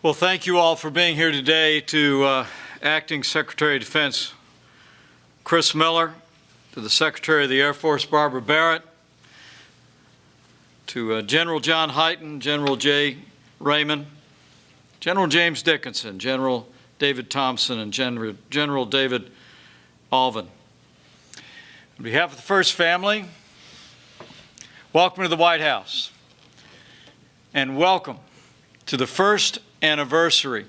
Well, thank you all for being here today. To Acting Secretary of Defense Chris Miller, to the Secretary of the Air Force Barbara Barrett, to General John Hyten, General Jay Raymond, General James Dickinson, General David Thompson, and General David Alvin. On behalf of the First Family, welcome to the White House, and welcome to the first anniversary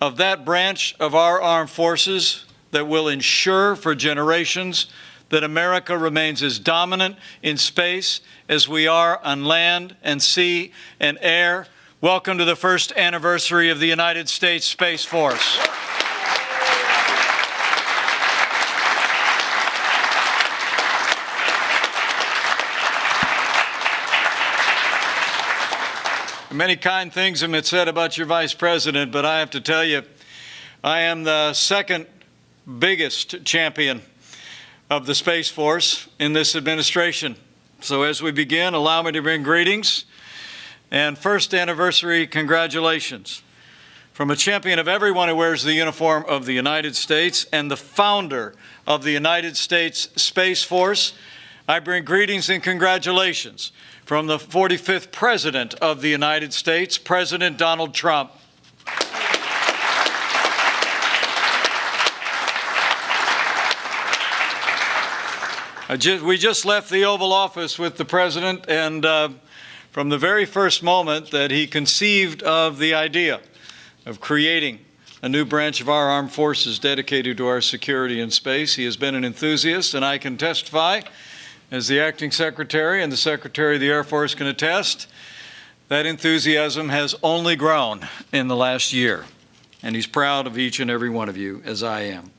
of that branch of our armed forces that will ensure for generations that America remains as dominant in space as we are on land and sea and air. Welcome to the first anniversary of the United States Space Force. Many kind things have been said about your Vice President, but I have to tell you, I am the second biggest champion of the Space Force in this administration. So as we begin, allow me to bring greetings and first anniversary congratulations from a champion of everyone who wears the uniform of the United States and the founder of the United States Space Force. I bring greetings and congratulations from the 45th President of the United States, President Donald Trump. We just left the Oval Office with the President, and from the very first moment that he conceived of the idea of creating a new branch of our armed forces dedicated to our security in space, he has been an enthusiast, and I can testify, as the Acting Secretary and the Secretary of the Air Force can attest, that enthusiasm has only grown in the last year, and he's proud of each and every one of you, as I am.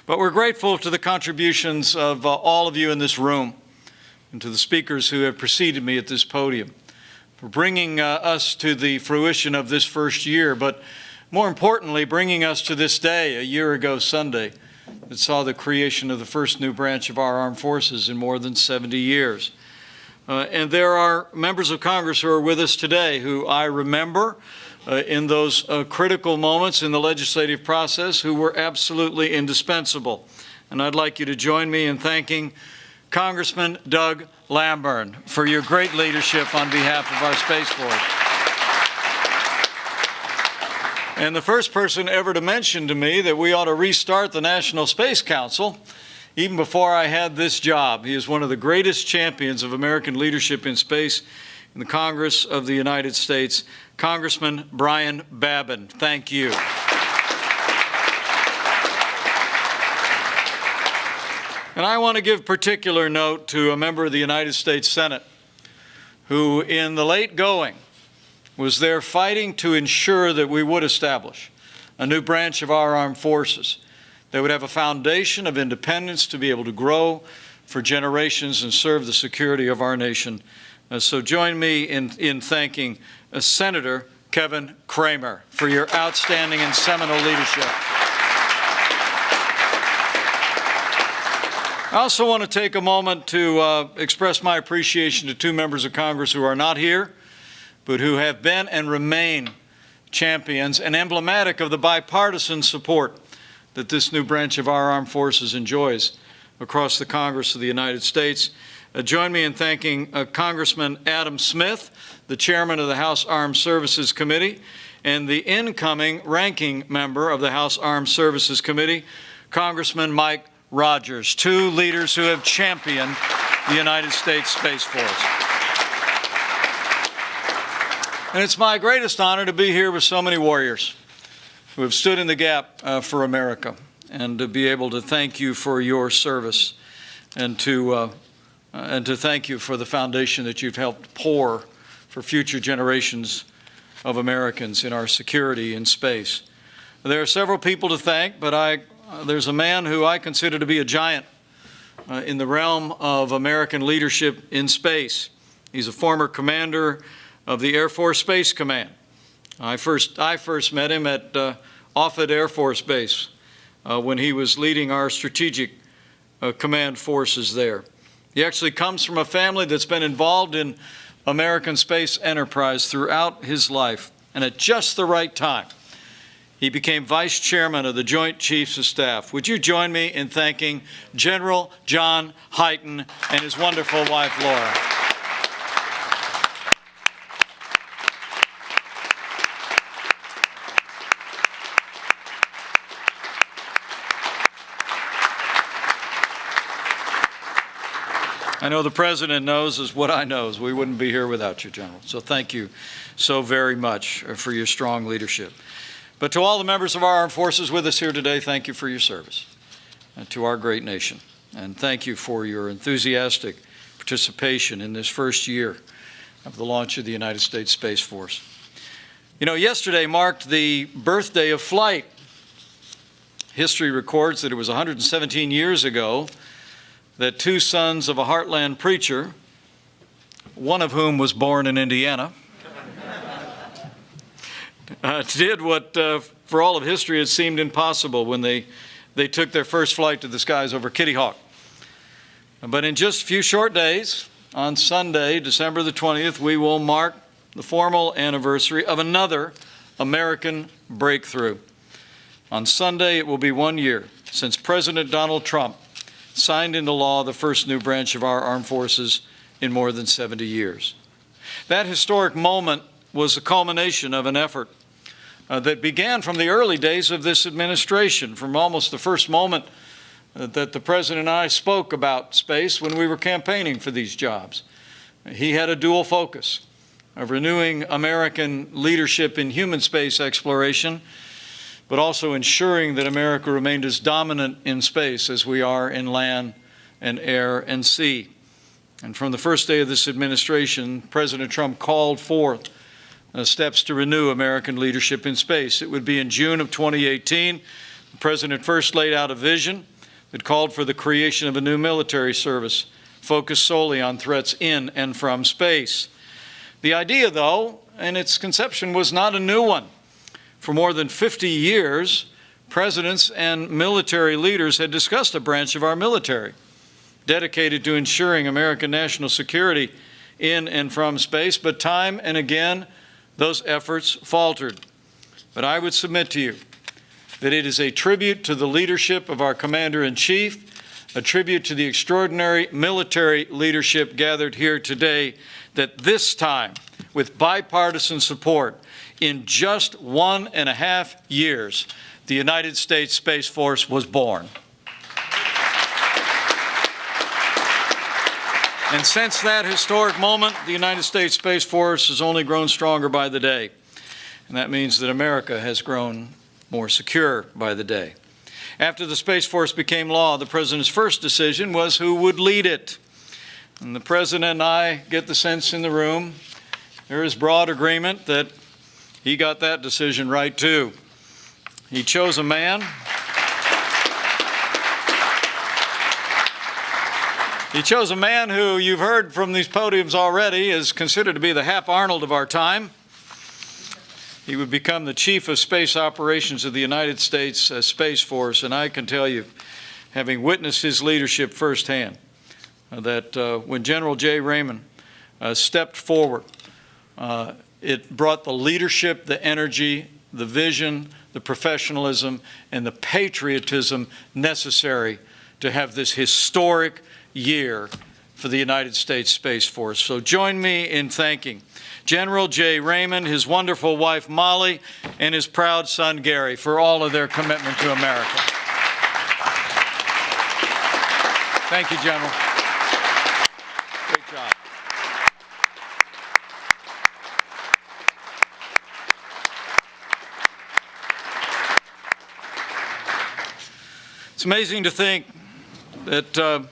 But we're grateful to the contributions of all of you in this room and to the speakers who have preceded me at this podium for bringing us to the fruition of this first year, but more importantly, bringing us to this day, a year ago Sunday, that saw the creation of the first new branch of our armed forces in more than 70 years. And there are members of Congress who are with us today who I remember in those critical moments in the legislative process who were absolutely indispensable. And I'd like you to join me in thanking Congressman Doug Lamburn for your great leadership on behalf of our Space Force. And the first person ever to mention to me that we ought to restart the National Space Council, even before I had this job. He is one of the greatest champions of American leadership in space in the Congress of the United States, Congressman Brian Babin. Thank you. And I want to give particular note to a member of the United States Senate who, in the late going, was there fighting to ensure that we would establish a new branch of our armed forces that would have a foundation of independence to be able to grow for generations and serve the security of our nation. So join me in thanking Senator Kevin Cramer for your outstanding and seminal leadership. I also want to take a moment to express my appreciation to two members of Congress who are not here, but who have been and remain champions and emblematic of the bipartisan support that this new branch of our armed forces enjoys across the Congress of the United States. Join me in thanking Congressman Adam Smith, the chairman of the House Armed Services Committee, and the incoming ranking member of the House Armed Services Committee, Congressman Mike Rogers, two leaders who have championed the United States Space Force. And it's my greatest honor to be here with so many warriors who have stood in the gap for America, and to be able to thank you for your service, and to thank you for the foundation that you've helped pour for future generations of Americans in our security in space. There are several people to thank, but there's a man who I consider to be a giant in the realm of American leadership in space. He's a former commander of the Air Force Space Command. I first met him at Offutt Air Force Base when he was leading our strategic command forces there. He actually comes from a family that's been involved in American space enterprise throughout his life. and at just the right time, he became Vice Chairman of the Joint Chiefs of Staff. Would you join me in thanking General John Hyten and his wonderful wife, Laura? I know the President knows is what I know. We wouldn't be here without you, General. So thank you so very much for your strong leadership. But to all the members of our armed forces with us here today, thank you for your service to our great nation. And thank you for your enthusiastic participation in this first year of the launch of the United States Space Force. You know, yesterday marked the birthday of flight. History records that it was 117 years ago that two sons of a heartland preacher, one of whom was born in Indiana, did what for all of history had seemed impossible when they took their first flight to the skies over Kitty Hawk. But in just a few short days, on Sunday, December the 20th, we will mark the formal anniversary of another American breakthrough. On Sunday, it will be 1 year since President Donald Trump signed into law the first new branch of our armed forces in more than 70 years. That historic moment was the culmination of an effort that began from the early days of this administration, from almost the first moment that the President and I spoke about space when we were campaigning for these jobs. He had a dual focus of renewing American leadership in human space exploration, but also ensuring that America remained as dominant in space as we are in land and air and sea. And from the first day of this administration, President Trump called forth steps to renew American leadership in space. It would be in June of 2018, the President first laid out a vision that called for the creation of a new military service focused solely on threats in and from space. The idea, though, and its conception was not a new one. For more than 50 years, presidents and military leaders had discussed a branch of our military dedicated to ensuring American national security in and from space, but time and again, those efforts faltered. But I would submit to you that it is a tribute to the leadership of our Commander-in-Chief, a tribute to the extraordinary military leadership gathered here today, that this time, with bipartisan support, in just 1.5 years, the United States Space Force was born. And since that historic moment, the United States Space Force has only grown stronger by the day. And that means that America has grown more secure by the day. After the Space Force became law, the President's first decision was who would lead it. And the President and I get the sense in the room, there is broad agreement that he got that decision right, too. He chose a man. He chose a man who you've heard from these podiums already is considered to be the Hap Arnold of our time. He would become the Chief of Space Operations of the United States Space Force, and I can tell you, having witnessed his leadership firsthand, that when General J. Raymond stepped forward, it brought the leadership, the energy, the vision, the professionalism, and the patriotism necessary to have this historic year for the United States Space Force. So join me in thanking General J. Raymond, his wonderful wife Molly, and his proud son Gary for all of their commitment to America. Thank you, General. Great job. It's amazing to think that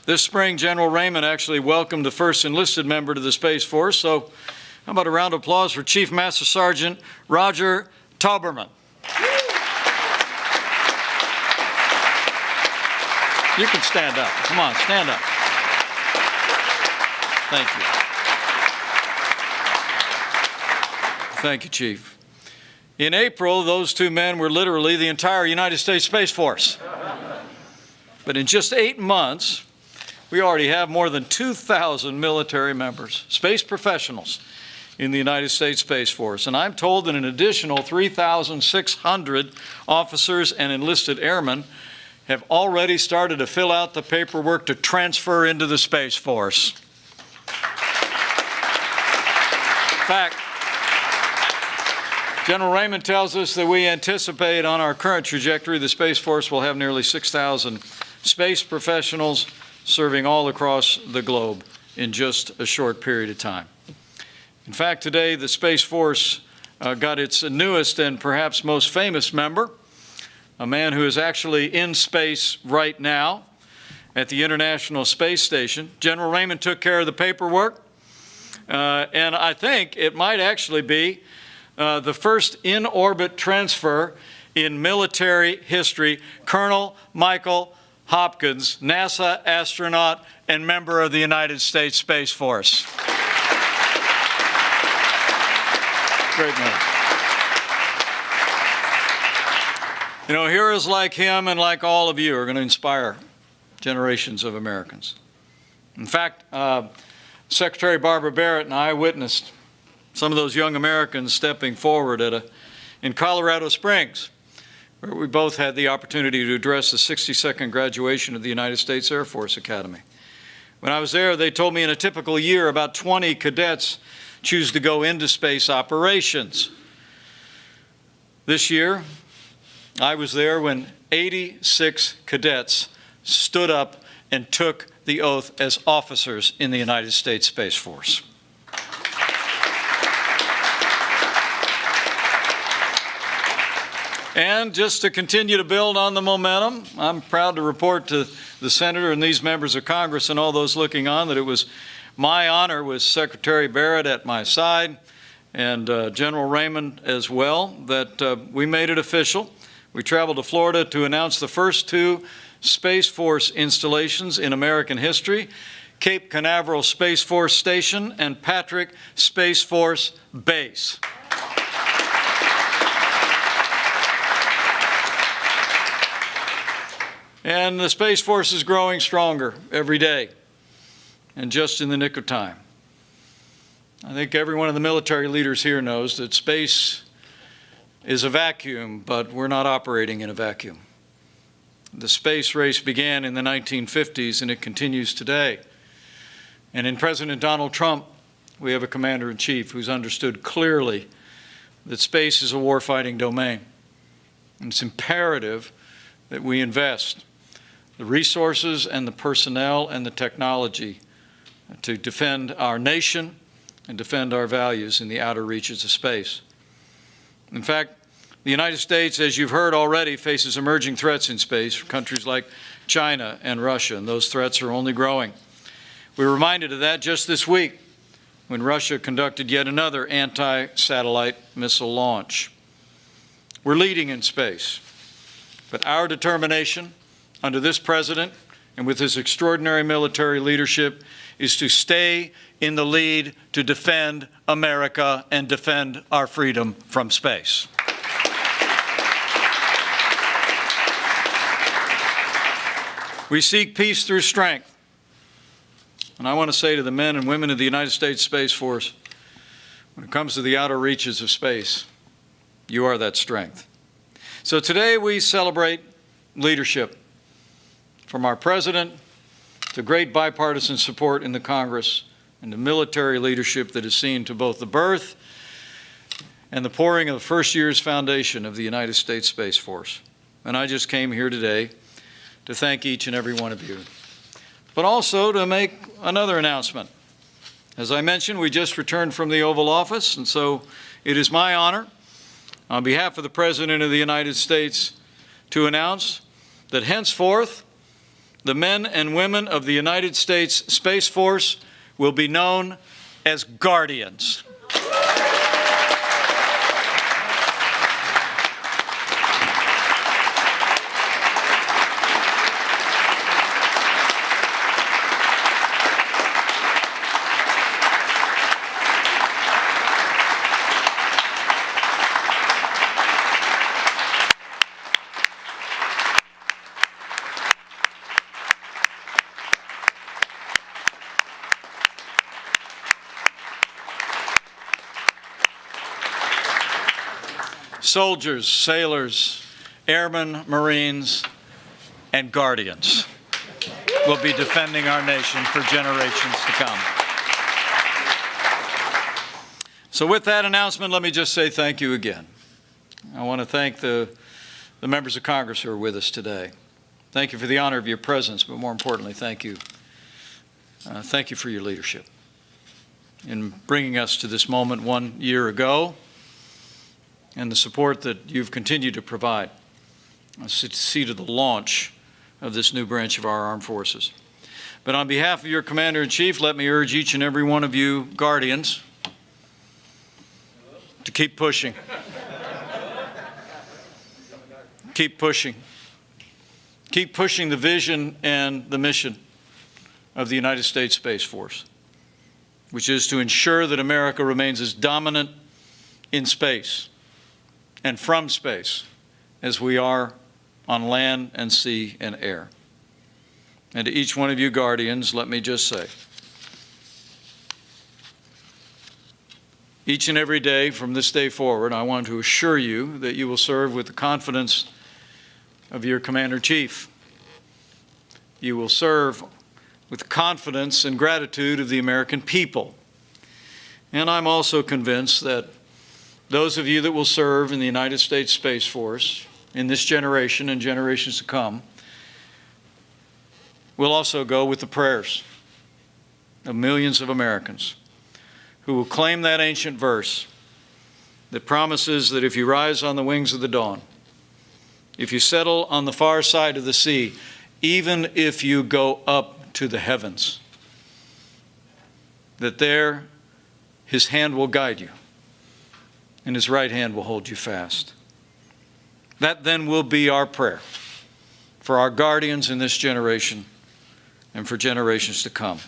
this spring, General Raymond actually welcomed the first enlisted member to the Space Force. So how about a round of applause for Chief Master Sergeant Roger Tauberman. You can stand up. Come on, stand up. Thank you. Thank you, Chief. In April, those two men were literally the entire United States Space Force. But in just 8 months, we already have more than 2,000 military members, space professionals, in the United States Space Force. And I'm told that an additional 3,600 officers and enlisted airmen have already started to fill out the paperwork to transfer into the Space Force. In fact, General Raymond tells us that we anticipate on our current trajectory the Space Force will have nearly 6,000 space professionals serving all across the globe in just a short period of time. In fact, today the Space Force got its newest and perhaps most famous member, a man who is actually in space right now at the International Space Station. General Raymond took care of the paperwork, and I think it might actually be the first in-orbit transfer in military history. Colonel Michael Hopkins, NASA astronaut and member of the United States Space Force. Great man. You know, heroes like him and like all of you are going to inspire generations of Americans. In fact, Secretary Barbara Barrett and I witnessed some of those young Americans stepping forward in Colorado Springs, where we both had the opportunity to address the 62nd graduation of the United States Air Force Academy. When I was there, they told me in a typical year, about 20 cadets choose to go into space operations. This year, I was there when 86 cadets stood up and took the oath as officers in the United States Space Force. And just to continue to build on the momentum, I'm proud to report to the Senator and these members of Congress and all those looking on that it was my honor, with Secretary Barrett at my side and General Raymond as well, that we made it official. We traveled to Florida to announce the first 2 Space Force installations in American history: Cape Canaveral Space Force Station and Patrick Space Force Base. And the Space Force is growing stronger every day, and just in the nick of time. I think every one of the military leaders here knows that space is a vacuum, but we're not operating in a vacuum. The space race began in the 1950s, and it continues today. And in President Donald Trump, we have a commander-in-chief who's understood clearly that space is a warfighting domain. And it's imperative that we invest the resources and the personnel and the technology to defend our nation and defend our values in the outer reaches of space. In fact, the United States, as you've heard already, faces emerging threats in space from countries like China and Russia, and those threats are only growing. We were reminded of that just this week when Russia conducted yet another anti-satellite missile launch. We're leading in space, but our determination under this president and with his extraordinary military leadership is to stay in the lead to defend America and defend our freedom from space. We seek peace through strength. And I want to say to the men and women of the United States Space Force, when it comes to the outer reaches of space, you are that strength. So today we celebrate leadership, from our president to great bipartisan support in the Congress and the military leadership that is seen to both the birth and the pouring of the first year's foundation of the United States Space Force. And I just came here today to thank each and every one of you, but also to make another announcement. As I mentioned, we just returned from the Oval Office, and so it is my honor, on behalf of the President of the United States, to announce that henceforth, the men and women of the United States Space Force will be known as Guardians. soldiers, sailors, airmen, Marines, and guardians will be defending our nation for generations to come. So with that announcement, let me just say thank you again. I want to thank the members of Congress who are with us today. Thank you for the honor of your presence, but more importantly, thank you. Thank you for your leadership in bringing us to this moment 1 year ago, and the support that you've continued to provide to see to the launch of this new branch of our armed forces. But on behalf of your Commander-in-Chief, let me urge each and every one of you guardians to keep pushing. Keep pushing. Keep pushing the vision and the mission of the United States Space Force, which is to ensure that America remains as dominant in space and from space as we are on land and sea and air. And to each one of you guardians, let me just say, each and every day from this day forward, I want to assure you that you will serve with the confidence of your Commander-in-Chief. You will serve with the confidence and gratitude of the American people. And I'm also convinced that those of you that will serve in the United States Space Force in this generation and generations to come will also go with the prayers of millions of Americans who will claim that ancient verse that promises that if you rise on the wings of the dawn, if you settle on the far side of the sea, even if you go up to the heavens, that there His hand will guide you and His right hand will hold you fast. That then will be our prayer for our guardians in this generation and for generations to come.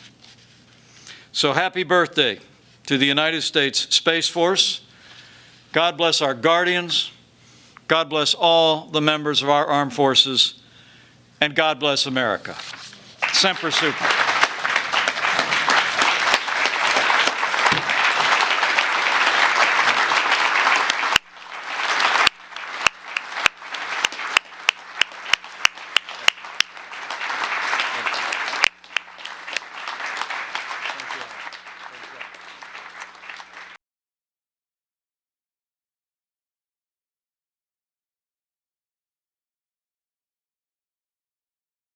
So happy birthday to the United States Space Force. God bless our guardians. God bless all the members of our armed forces. And God bless America. Semper Super.